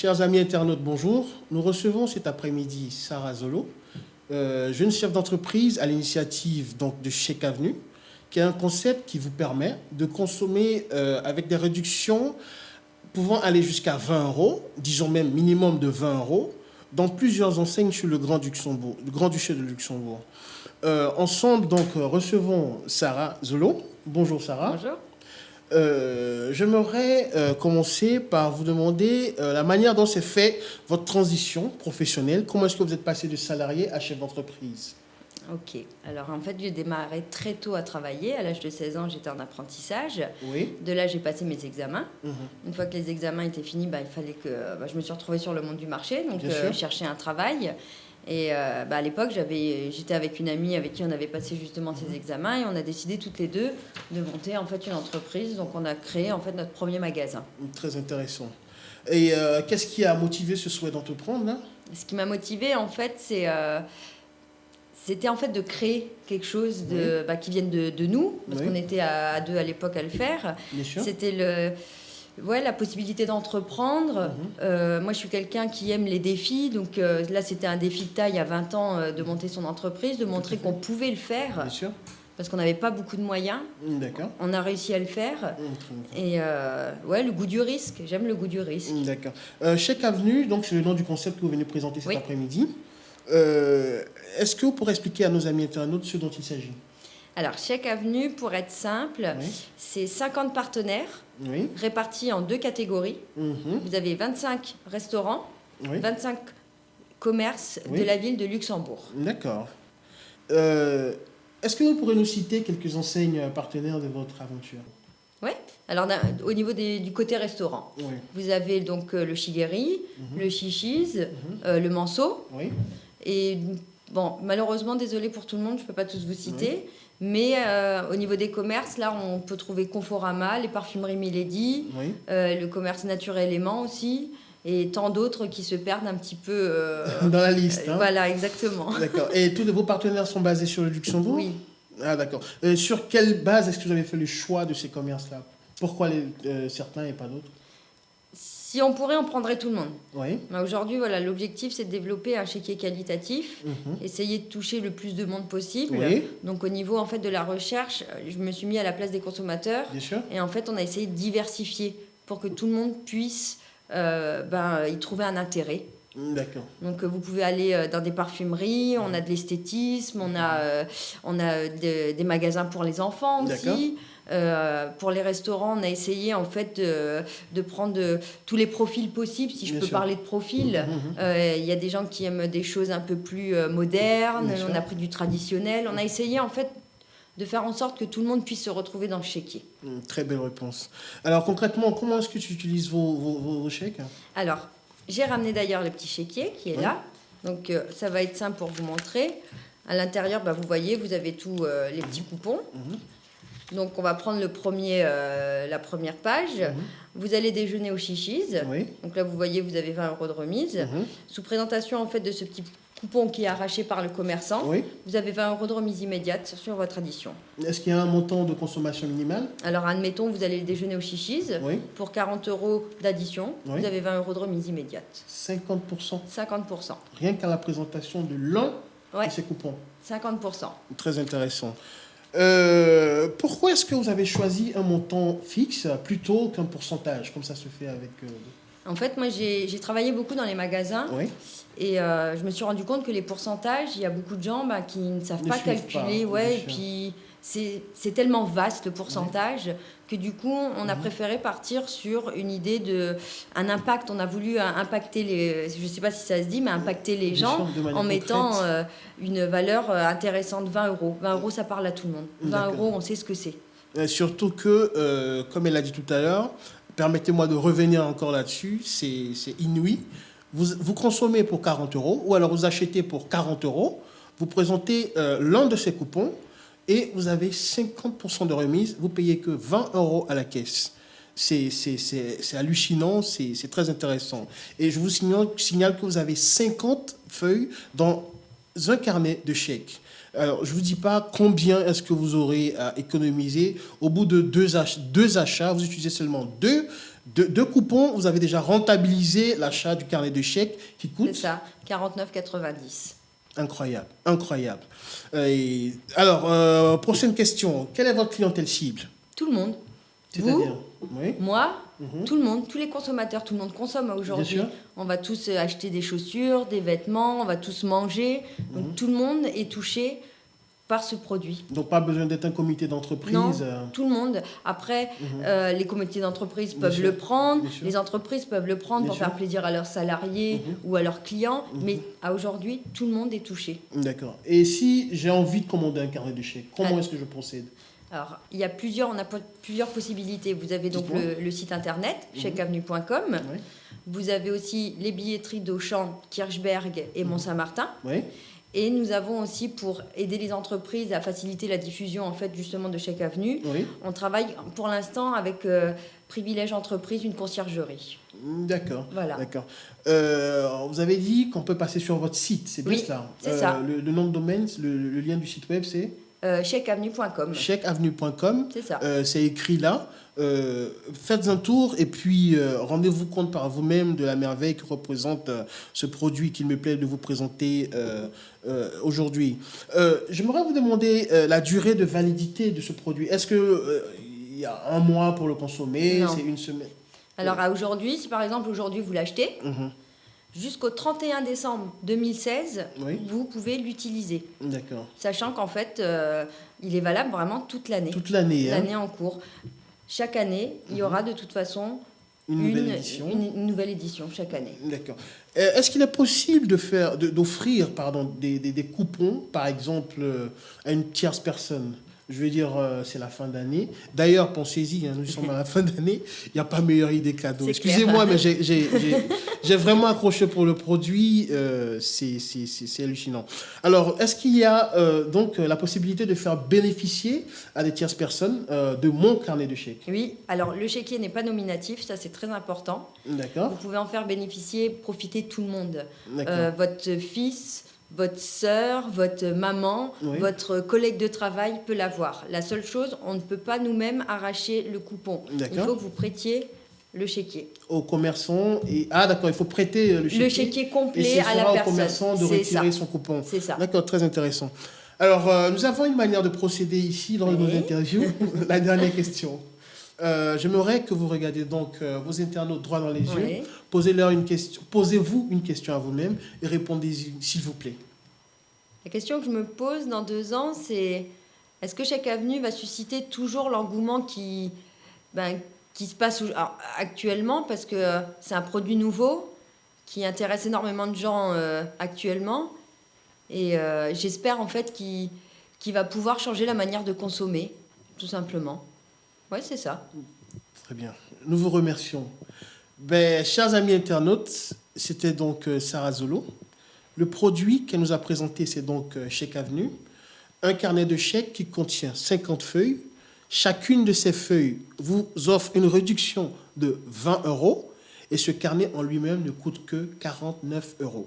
Chers amis internautes, bonjour. Nous recevons cet après-midi Sarah Zolo, jeune chef d'entreprise à l'initiative donc, de Chèque Avenue, qui est un concept qui vous permet de consommer avec des réductions pouvant aller jusqu'à 20 euros, disons même minimum de 20 euros, dans plusieurs enseignes sur le Grand-Duché de Luxembourg. Ensemble, donc, recevons Sarah Zolo. Bonjour Sarah. Bonjour. J'aimerais commencer par vous demander la manière dont s'est fait votre transition professionnelle. Comment est-ce que vous êtes passé de salarié à chef d'entreprise? Ok. Alors, en fait, j'ai démarré très tôt à travailler. À l'âge de 16 ans, j'étais en apprentissage. Oui. De là, j'ai passé mes examens. Une fois que les examens étaient finis, il fallait que je me suis retrouvée sur le monde du marché. Donc, chercher un travail. Et à l'époque, j'étais avec une amie avec qui on avait passé justement ces examens et on a décidé toutes les deux de monter en fait une entreprise. Donc, on a créé en fait notre premier magasin. Très intéressant. Et qu'est-ce qui a motivé ce souhait d'entreprendre là? Ce qui m'a motivée, en fait, c'était en fait de créer quelque chose qui vienne de nous, parce qu'on était à deux à l'époque à le faire. Bien sûr. C'était la possibilité d'entreprendre. Moi, je suis quelqu'un qui aime les défis. Donc là, c'était un défi de taille à 20 ans de monter son entreprise, de montrer qu'on pouvait le faire. Bien sûr. Parce qu'on n'avait pas beaucoup de moyens. D'accord. On a réussi à le faire. Et le goût du risque. J'aime le goût du risque. D'accord. Chèque Avenue, donc c'est le nom du concept que vous venez de présenter cet après-midi. Est-ce que vous pourrez expliquer à nos amis internautes ce dont il s'agit? Alors, Chèque Avenue, pour être simple, c'est 50 partenaires répartis en deux catégories. Vous avez 25 restaurants, 25 commerces de la ville de Luxembourg. D'accord. Est-ce que vous pourrez nous citer quelques enseignes partenaires de votre aventure? Oui. Alors, au niveau du côté restaurant, vous avez donc le Chigueri, le Chichis, le Manceau. Et bon, malheureusement, désolé pour tout le monde, je ne peux pas tous vous citer. Mais au niveau des commerces, là, on peut trouver Conforama, les parfumeries Milady, le commerce Nature Éléments aussi, et tant d'autres qui se perdent un petit peu... dans la liste. Voilà, exactement. D'accord. Et tous vos partenaires sont basés sur le Luxembourg? Oui. Ah, d'accord. Sur quelle base est-ce que vous avez fait le choix de ces commerces-là? Pourquoi certains et pas d'autres? Si on pourrait, on prendrait tout le monde. Aujourd'hui, l'objectif, c'est de développer un chéquier qualitatif, essayer de toucher le plus de monde possible. Donc, au niveau en fait, de la recherche, je me suis mis à la place des consommateurs. Bien sûr. Et en fait, on a essayé de diversifier pour que tout le monde puisse y trouver un intérêt. D'accord. Donc, vous pouvez aller dans des parfumeries, on a de l'esthétisme, on a des magasins pour les enfants aussi. Pour les restaurants, on a essayé en fait de prendre tous les profils possibles, si je peux parler de profils. Il y a des gens qui aiment des choses un peu plus modernes, on a pris du traditionnel. On a essayé en fait de faire en sorte que tout le monde puisse se retrouver dans le chéquier. Très belle réponse. Alors concrètement, comment est-ce que tu utilises vos chèques? Alors, j'ai ramené d'ailleurs le petit chéquier qui est là. Donc ça va être simple pour vous montrer. À l'intérieur, vous voyez, vous avez tous les petits coupons. Donc, on va prendre la première page. Vous allez déjeuner au Chichis. Donc là, vous voyez, vous avez 20 € de remise. Sous présentation, en fait, de ce petit coupon qui est arraché par le commerçant, vous avez 20 € de remise immédiate sur votre addition. Est-ce qu'il y a un montant de consommation minimale? Alors, admettons, vous allez déjeuner au Chichis. Pour 40 € d'addition, vous avez 20 € de remise immédiate. 50%? 50%. Rien qu'à la présentation de l'un de ces coupons? 50%. Très intéressant. Pourquoi est-ce que vous avez choisi un montant fixe plutôt qu'un pourcentage, comme ça se fait avec... En fait, moi, j'ai travaillé beaucoup dans les magasins et je me suis rendu compte que les pourcentages, il y a beaucoup de gens qui ne savent pas calculer. Et puis, c'est tellement vaste le pourcentage que du coup, on a préféré partir sur une idée un impact. On a voulu impacter je ne sais pas si ça se dit, mais impacter les gens en mettant une valeur intéressante, 20 €. 20 €, ça parle à tout le monde. 20 €, on sait ce que c'est. Surtout que, comme elle l'a dit tout à l'heure, permettez-moi de revenir encore là-dessus, c'est inouï. Vous consommez pour 40 € ou alors vous achetez pour 40 €, vous présentez l'un de ces coupons et vous avez 50% de remise, vous payez que 20 € à la caisse. C'est hallucinant, c'est très intéressant. Et je vous signale que vous avez 50 feuilles dans un carnet de chèques. Alors, je ne vous dis pas combien est-ce que vous aurez à économiser. Au bout de deux achats, vous utilisez seulement deux coupons. Vous avez déjà rentabilisé l'achat du carnet de chèques qui coûte... C'est ça, 49,90. Incroyable, incroyable. Alors, prochaine question. Quelle est votre clientèle cible? Tout le monde. C'est-à-dire Moi, tout le monde, tous les consommateurs, tout le monde consomme aujourd'hui. On va tous acheter des chaussures, des vêtements, on va tous manger. Donc tout le monde est touché par ce produit. Donc pas besoin d'être un comité d'entreprise. Non, tout le monde. Après, les comités d'entreprise peuvent le prendre, les entreprises peuvent le prendre pour faire plaisir à leurs salariés ou à leurs clients, mais à aujourd'hui, tout le monde est touché. D'accord. Et si j'ai envie de commander un carnet de chèques, comment est-ce que je procède? Alors, on a plusieurs possibilités. Vous avez donc le site internet, chèqueavenue.com. Oui. Vous avez aussi les billetteries d'Auchan, Kirchberg et Mont-Saint-Martin. Oui. Et nous avons aussi, pour aider les entreprises à faciliter la diffusion en fait, justement de Chèque Avenue, on travaille pour l'instant avec Privilège Entreprise, une conciergerie. D'accord. Voilà. D'accord. Vous avez dit qu'on peut passer sur votre site, c'est bien cela? C'est ça. Le nom de domaine, le lien du site web, c'est chèqueavenue.com. Chèqueavenue.com. C'est ça. C'est écrit là. Faites un tour et puis rendez-vous compte par vous-même de la merveille que représente ce produit qu'il me plaît de vous présenter aujourd'hui. J'aimerais vous demander la durée de validité de ce produit. Est-ce qu'il y a un mois pour le consommer? C'est une semaine? Alors aujourd'hui, si par exemple aujourd'hui vous l'achetez, jusqu'au 31 décembre 2016, vous pouvez l'utiliser. D'accord. Sachant qu'en fait, il est valable vraiment toute l'année. Toute l'année. L'année en cours. Chaque année, il y aura de toute façon une nouvelle édition chaque année. D'accord. Est-ce qu'il est possible d'offrir des coupons, par exemple, à une tierce personne? Je veux dire, c'est la fin d'année. D'ailleurs, pensez-y, nous sommes à la fin d'année. Il n'y a pas meilleure idée cadeau. Excusez-moi, mais j'ai vraiment accroché pour le produit. C'est hallucinant. Alors, est-ce qu'il y a donc la possibilité de faire bénéficier à des tierces personnes de mon carnet de chèques? Oui. Alors, le chéquier n'est pas nominatif. Ça, c'est très important. D'accord. Vous pouvez en faire bénéficier, profiter tout le monde. Votre fils, votre sœur, votre maman, votre collègue de travail peut l'avoir. La seule chose, on ne peut pas nous-mêmes arracher le coupon. Il faut que vous prêtiez le chéquier. Au commerçant. D'accord, il faut prêter le chéquier. Le chéquier complet à la personne. Et au commerçant de retirer son coupon. C'est ça. D'accord, très intéressant. Alors, nous avons une manière de procéder ici dans nos interviews. La dernière question. J'aimerais que vous regardiez donc vos internautes droit dans les yeux. Posez-vous une question à vous-même et répondez-y, s'il vous plaît. La question que je me pose dans 2 ans, c'est est-ce que Chèque Avenue va susciter toujours l'engouement qui se passe actuellement, parce que c'est un produit nouveau qui intéresse énormément de gens actuellement, et j'espère en fait qu'il va pouvoir changer la manière de consommer, tout simplement. Oui, c'est ça. Très bien. Nous vous remercions. Chers amis internautes, c'était donc Sarah Zolo. Le produit qu'elle nous a présenté, c'est donc Chèque Avenue. Un carnet de chèques qui contient 50 feuilles. Chacune de ces feuilles vous offre une réduction de 20 €. Et ce carnet en lui-même ne coûte que 49 €.